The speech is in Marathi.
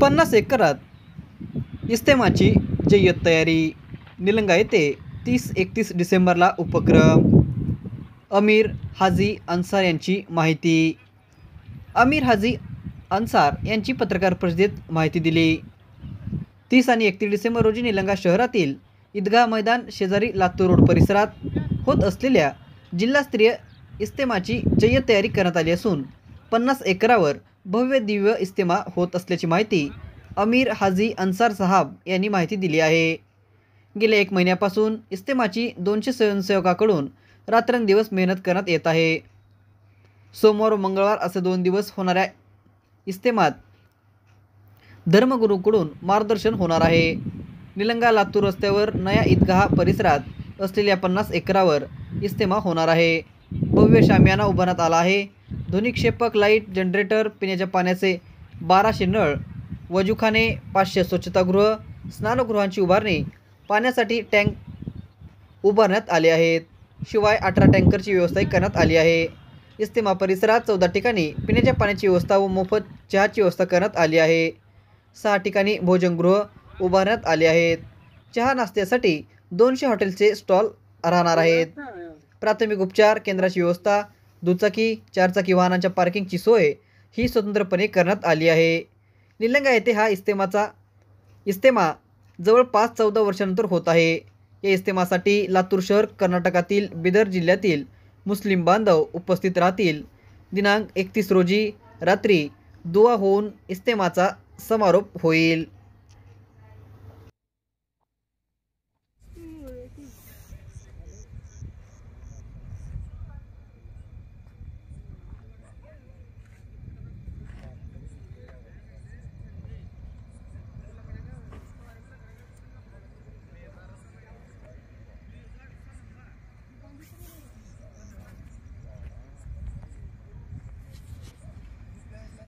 50 एकरात इस्तेमाची जय्यत तयारी। निलंगा येथे 30-31 डिसेंबरला उपक्रम। अमीर हाजी अन्सार यांची माहिती। अमीर हाजी अन्सार यांची पत्रकार परिषदेत माहिती दिली। 30 आणि 31 डिसेंबर रोजी निलंगा शहरातील ईदगाह मैदान शेजारी लातूर रोड परिसरात होत असलेल्या जिल्हास्तरीय इस्तेमाची जय्यत तयारी करण्यात आली असून 50 एकरावर भव्य दिव्य इस्तेमा होत असल्याची माहिती अमीर हाजी अन्सार साहब यांनी माहिती दिली आहे। गेल्या 1 महिन्यापासून इस्तेमाची 200 स्वयंसेवकाकडून रात्रंदिवस मेहनत करण्यात येत आहे। सोमवार व मंगळवार असे 2 दिवस होणाऱ्या इस्तेमात धर्मगुरूंकडून मार्गदर्शन होणार आहे। निलंगा लातूर रस्त्यावर नया ईदगाह परिसरात असलेल्या 50 एकरावर इस्तेमा होणार आहे। भव्य शामियाना उभारण्यात आला आहे। ध्वनिक्षेपक, लाईट, जनरेटर, पिण्याच्या पाण्याचे 1200 नळ, वजूखाने, 500 स्वच्छतागृह, स्नानगृहांची उभारणी, पाण्यासाठी टँक उभारण्यात आले आहेत। शिवाय 18 टँकरची व्यवस्थाही करण्यात आली आहे। इस्तेमा परिसरात 14 ठिकाणी पिण्याच्या पाण्याची व्यवस्था व मोफत चहाची व्यवस्था करण्यात आली आहे। 6 ठिकाणी भोजनगृह उभारण्यात आले आहेत। चहा नाश्त्यासाठी 200 हॉटेलचे स्टॉल राहणार आहेत। प्राथमिक उपचार केंद्राची व्यवस्था, दुचाकी, 4 चाकी वाहनांच्या पार्किंगची सोय ही स्वतंत्रपणे करण्यात आली आहे। निलंगा येथे हा इस्तेमा जवळपास 14 वर्षांनंतर होत आहे। या इस्तेमासाठी लातूर शहर, कर्नाटकातील बिदर जिल्ह्यातील मुस्लिम बांधव उपस्थित राहतील। दिनांक 31 रोजी रात्री दुआ होऊन इस्तेमाचा समारोप होईल।